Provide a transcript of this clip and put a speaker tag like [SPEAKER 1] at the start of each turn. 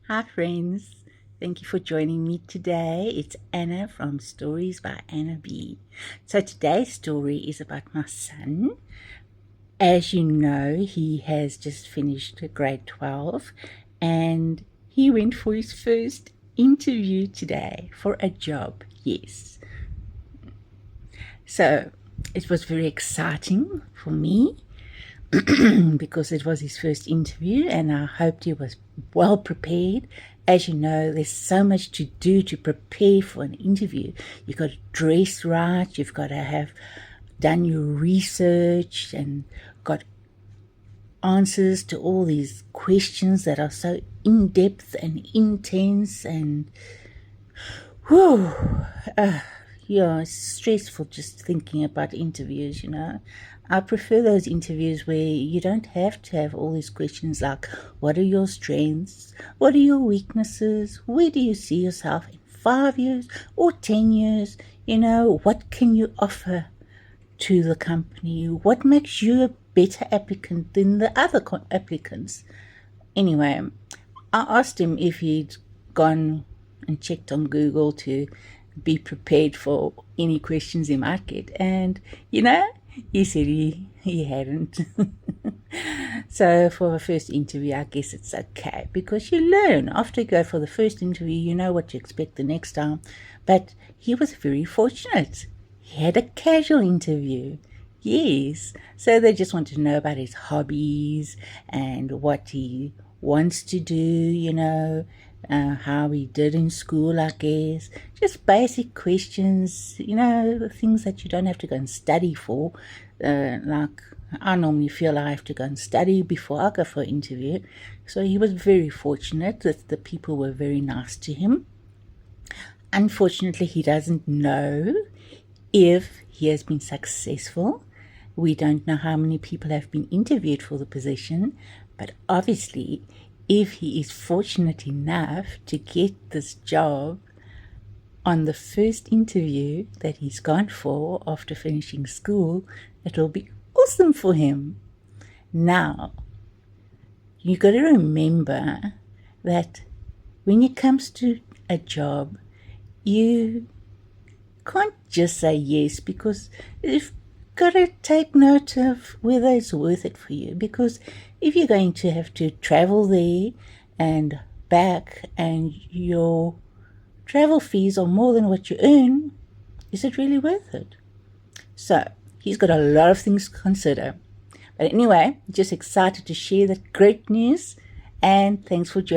[SPEAKER 1] Hi, friends. Thank you for joining me today. It's Anna from Stories by Anna B. So, today's story is about my son. As you know, he has just finished grade 12 and he went for his first interview today for a job. Yes. So, it was very exciting for me because it was his first interview and I hoped he was well prepared. As you know, there's so much to do to prepare for an interview. You've got to dress right, you've got to have done your research and got answers to all these questions that are so in-depth and intense and whew, yeah, it's stressful just thinking about interviews, I prefer those interviews where you don't have to have all these questions like, what are your strengths? What are your weaknesses? Where do you see yourself in 5 years or 10 years? What can you offer to the company? What makes you a better applicant than the other applicants? Anyway, I asked him if he'd gone and checked on Google to be prepared for any questions he might get. And, he said he hadn't. So for a first interview, I guess it's okay because you learn. After you go for the first interview, you know what to expect the next time. But he was very fortunate. He had a casual interview. Yes. So they just wanted to know about his hobbies and what he wants to do, how he did in school, I guess. Just basic questions, things that you don't have to go and study for. Like I normally feel I have to go and study before I go for an interview. So he was very fortunate that the people were very nice to him. Unfortunately, he doesn't know if he has been successful. We don't know how many people have been interviewed for the position, but obviously, if he is fortunate enough to get this job on the first interview that he's gone for after finishing school, it will be awesome for him. Now, you got to remember that when it comes to a job, you can't just say yes because you've got to take note of whether it's worth it for you. Because if you're going to have to travel there and back and your travel fees are more than what you earn, is it really worth it? So he's got a lot of things to consider. But anyway, just excited to share that great news and thanks for joining.